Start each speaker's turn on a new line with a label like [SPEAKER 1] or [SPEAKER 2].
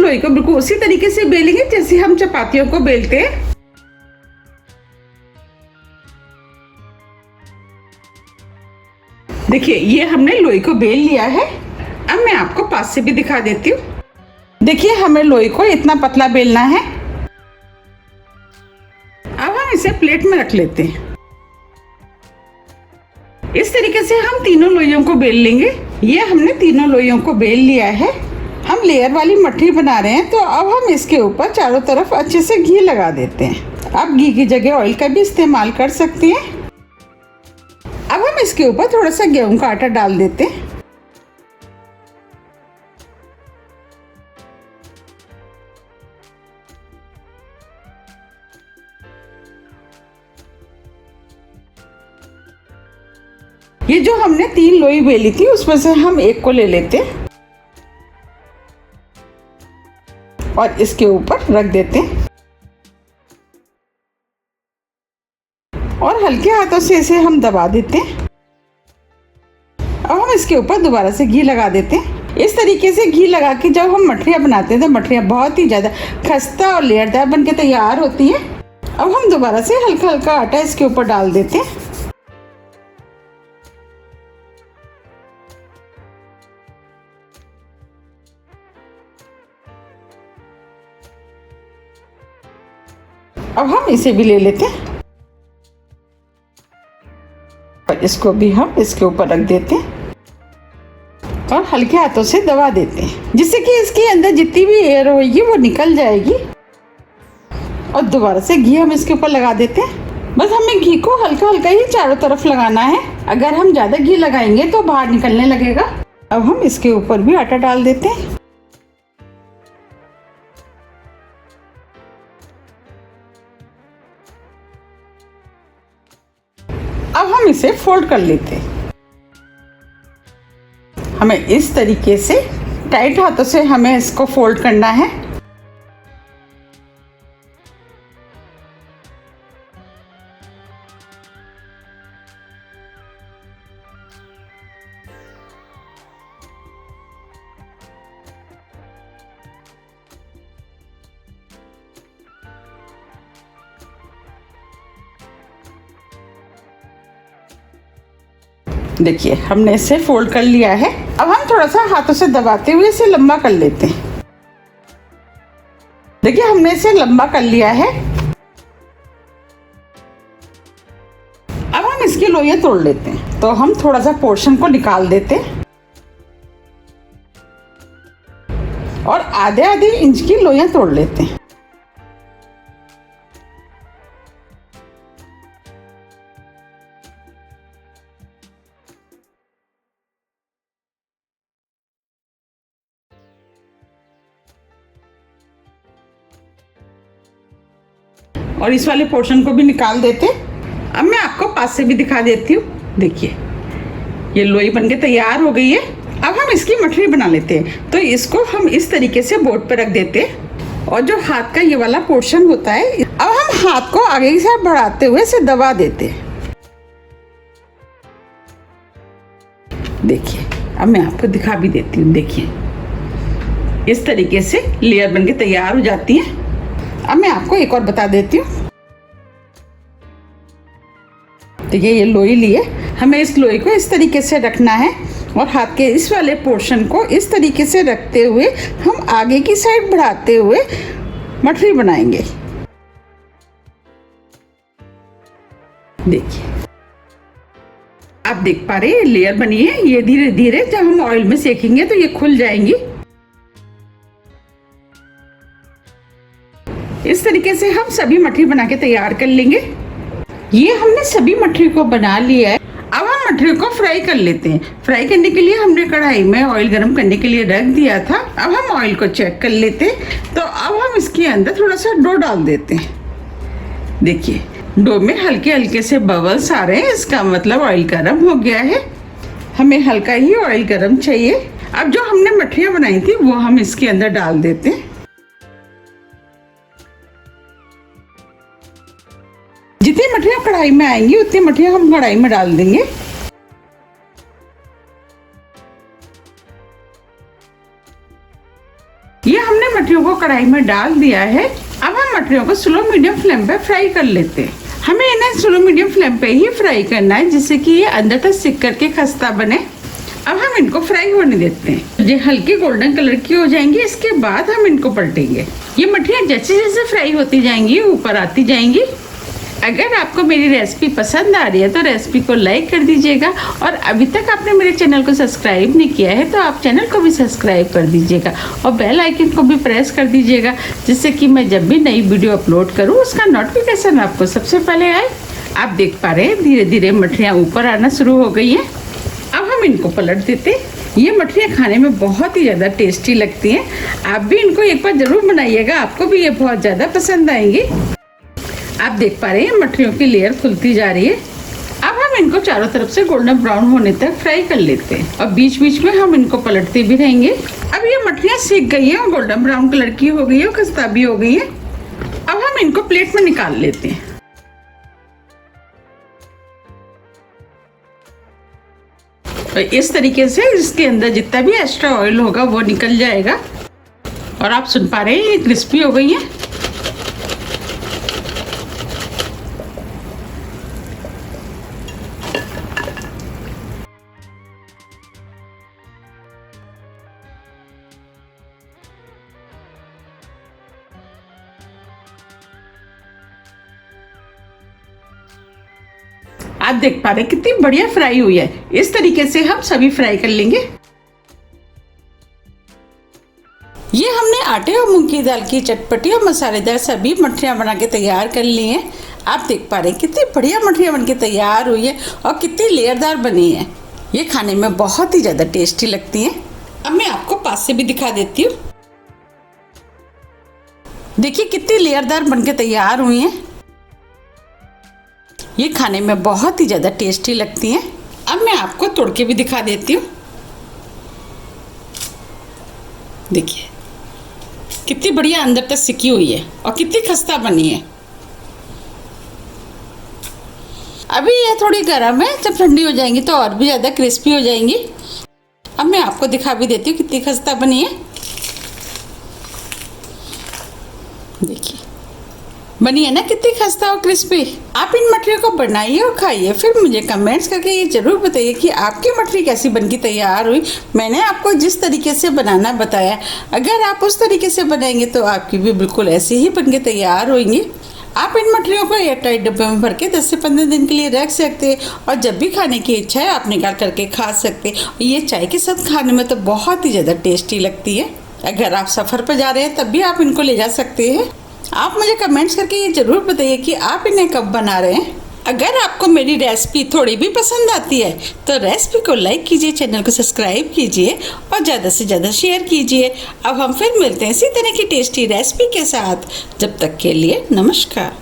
[SPEAKER 1] लोई को बिल्कुल उसी तरीके से बेलेंगे जैसे हम चपातियों को बेलते हैं। देखिए ये हमने लोई को बेल लिया है। अब मैं आपको पास से भी दिखा देती हूँ। देखिए हमें लोई को इतना पतला बेलना है। अब हम इसे प्लेट में रख लेते हैं। इस तरीके से हम तीनों लोइयों को बेल लेंगे। ये हमने तीनों लोइयों को बेल लिया है। हम लेयर वाली मठरी बना रहे हैं, तो अब हम इसके ऊपर चारों तरफ अच्छे से घी लगा देते हैं। आप घी की जगह ऑयल का भी इस्तेमाल कर सकते हैं। अब हम इसके ऊपर थोड़ा सा गेहूं का आटा डाल देते हैं। ये जो हमने 3 लोई बेली थी उसमें से हम एक को ले लेते हैं और इसके ऊपर रख देते हैं और हल्के हाथों से इसे हम दबा देते हैं। अब हम इसके ऊपर दोबारा से घी लगा देते हैं। इस तरीके से घी लगा के जब हम मठरियाँ बनाते हैं तो मठरियाँ बहुत ही ज़्यादा खस्ता और लेयरदार बन के तैयार होती हैं। अब हम दोबारा से हल्का हल्का आटा इसके ऊपर डाल देते हैं। अब हम इसे भी ले लेते हैं और इसको भी हम इसके ऊपर रख देते हैं और हल्के हाथों से दबा देते हैं, जिससे कि इसके अंदर जितनी भी एयर होगी वो निकल जाएगी। और दोबारा से घी हम इसके ऊपर लगा देते हैं। बस हमें घी को हल्का हल्का ही चारों तरफ लगाना है। अगर हम ज़्यादा घी लगाएंगे तो बाहर निकलने लगेगा। अब हम इसके ऊपर भी आटा डाल देते हैं। अब हम इसे फोल्ड कर लेते हैं। हमें इस तरीके से टाइट हाथों से हमें इसको फोल्ड करना है। देखिए हमने इसे फोल्ड कर लिया है। अब हम थोड़ा सा हाथों से दबाते हुए इसे लंबा कर लेते हैं। देखिए हमने इसे लंबा कर लिया है। अब हम इसकी लोइयां तोड़ लेते हैं। तो हम थोड़ा सा पोर्शन को निकाल देते हैं और आधे आधे इंच की लोइयां तोड़ लेते हैं। और इस वाले पोर्शन को भी निकाल देते। अब मैं आपको पास से भी दिखा देती हूँ। देखिए ये लोई बनके तैयार हो गई है। अब हम इसकी मठरी बना लेते हैं। तो इसको हम इस तरीके से बोर्ड पर रख देते हैं और जो हाथ का ये वाला पोर्शन होता है, अब हम हाथ को आगे की साइड बढ़ाते हुए इसे दबा देते हैं। देखिए अब मैं आपको दिखा भी देती हूँ। देखिए इस तरीके से लेयर बनके तैयार हो जाती है। अब मैं आपको एक और बता देती हूँ। देखिए ये लोई लिए, हमें इस लोई को इस तरीके से रखना है और हाथ के इस वाले पोर्शन को इस तरीके से रखते हुए हम आगे की साइड बढ़ाते हुए मठरी बनाएंगे। देखिए आप देख पा रहे हैं लेयर बनी है। ये धीरे धीरे जब हम ऑयल में सेकेंगे तो ये खुल जाएंगी। इस तरीके से हम सभी मठरी बना के तैयार कर लेंगे। ये हमने सभी मठरी को बना लिया है। अब हम मठरी को फ्राई कर लेते हैं। फ्राई करने के लिए हमने कढ़ाई में ऑयल गरम करने के लिए रख दिया था। अब हम ऑयल को चेक कर लेते हैं। तो अब हम इसके अंदर थोड़ा सा डो डाल देते हैं। देखिए डो में हल्के हल्के से बबल्स आ रहे हैं, इसका मतलब ऑयल गरम हो गया है। हमें हल्का ही ऑयल गरम चाहिए। अब जो हमने मठरियाँ बनाई थी वो हम इसके अंदर डाल देते हैं। जितनी मठरियाँ कढ़ाई में आएंगी उतनी मठरियाँ हम कढ़ाई में डाल देंगे। ये हमने मठरियों कढ़ाई में डाल दिया है। अब हम मटरियों को स्लो मीडियम फ्लेम पे फ्राई कर लेते हैं। हमें इन्हें स्लो मीडियम फ्लेम पे ही फ्राई करना है, जिससे कि ये अंदर तक सिक करके खस्ता बने। अब हम इनको फ्राई होने देते हैं। ये हल्के गोल्डन कलर की हो जाएंगी, इसके बाद हम इनको पलटेंगे। ये मठियाँ जैसे जैसे फ्राई होती जाएंगी ऊपर आती जाएंगी। अगर आपको मेरी रेसिपी पसंद आ रही है तो रेसिपी को लाइक कर दीजिएगा, और अभी तक आपने मेरे चैनल को सब्सक्राइब नहीं किया है तो आप चैनल को भी सब्सक्राइब कर दीजिएगा और बेल आइकन को भी प्रेस कर दीजिएगा, जिससे कि मैं जब भी नई वीडियो अपलोड करूँ उसका नोटिफिकेशन आपको सबसे पहले आए। आप देख पा रहे हैं धीरे धीरे मठियाँ ऊपर आना शुरू हो गई हैं। अब हम इनको पलट देते हैं। ये मठियाँ खाने में बहुत ही ज़्यादा टेस्टी लगती हैं। आप भी इनको एक बार ज़रूर बनाइएगा, आपको भी ये बहुत ज़्यादा पसंद आएंगी। आप देख पा रहे हैं मठियों की लेयर खुलती जा रही है। अब हम इनको चारों तरफ से गोल्डन ब्राउन होने तक फ्राई कर लेते हैं और बीच बीच में हम इनको पलटते भी रहेंगे। अब ये मठियाँ सीख गई हैं और गोल्डन ब्राउन कलर की हो गई है और खस्ता भी हो गई है। अब हम इनको प्लेट में निकाल लेते हैं। तो इस तरीके से इसके अंदर जितना भी एक्स्ट्रा ऑयल होगा वो निकल जाएगा। और आप सुन पा रहे हैं ये क्रिस्पी हो गई है। आप देख पा रहे हैं कितनी बढ़िया फ्राई हुई है। इस तरीके से हम सभी फ्राई कर लेंगे। ये हमने आटे और मूंग की दाल की चटपटी और मसालेदार सभी मठियाँ बना के तैयार कर ली हैं। आप देख पा रहे हैं कितनी बढ़िया मठियाँ बन के तैयार हुई है और कितनी लेयरदार बनी है। ये खाने में बहुत ही ज़्यादा टेस्टी लगती हैं। अब मैं आपको पास से भी दिखा देती हूँ। देखिए कितनी लेयरदार बन के तैयार हुई हैं। ये खाने में बहुत ही ज़्यादा टेस्टी लगती हैं। अब मैं आपको तोड़ के भी दिखा देती हूँ। देखिए कितनी बढ़िया अंदर तक सिकी हुई है और कितनी खस्ता बनी है। अभी ये थोड़ी गर्म है, जब ठंडी हो जाएंगी तो और भी ज़्यादा क्रिस्पी हो जाएंगी। अब मैं आपको दिखा भी देती हूँ कितनी खस्ता बनी है। देखिए बनी है ना कितनी खस्ता और क्रिस्पी। आप इन मठरियों को बनाइए और खाइए, फिर मुझे कमेंट्स करके ये ज़रूर बताइए कि आपकी मठरी कैसी बनके तैयार हुई। मैंने आपको जिस तरीके से बनाना बताया, अगर आप उस तरीके से बनाएंगे तो आपकी भी बिल्कुल ऐसे ही बनके तैयार होंगी। आप इन मठरियों को एयरटाइट डब्बे में भर के 10 से 15 दिन के लिए रख सकते हैं और जब भी खाने की इच्छा है आप निकाल करके खा सकते हैं। ये चाय के साथ खाने में तो बहुत ही ज़्यादा टेस्टी लगती है। अगर आप सफ़र पर जा रहे हैं तब भी आप इनको ले जा सकते हैं। आप मुझे कमेंट्स करके ये ज़रूर बताइए कि आप इन्हें कब बना रहे हैं। अगर आपको मेरी रेसिपी थोड़ी भी पसंद आती है तो रेसिपी को लाइक कीजिए, चैनल को सब्सक्राइब कीजिए और ज़्यादा से ज़्यादा शेयर कीजिए। अब हम फिर मिलते हैं इसी तरह की टेस्टी रेसिपी के साथ। जब तक के लिए नमस्कार।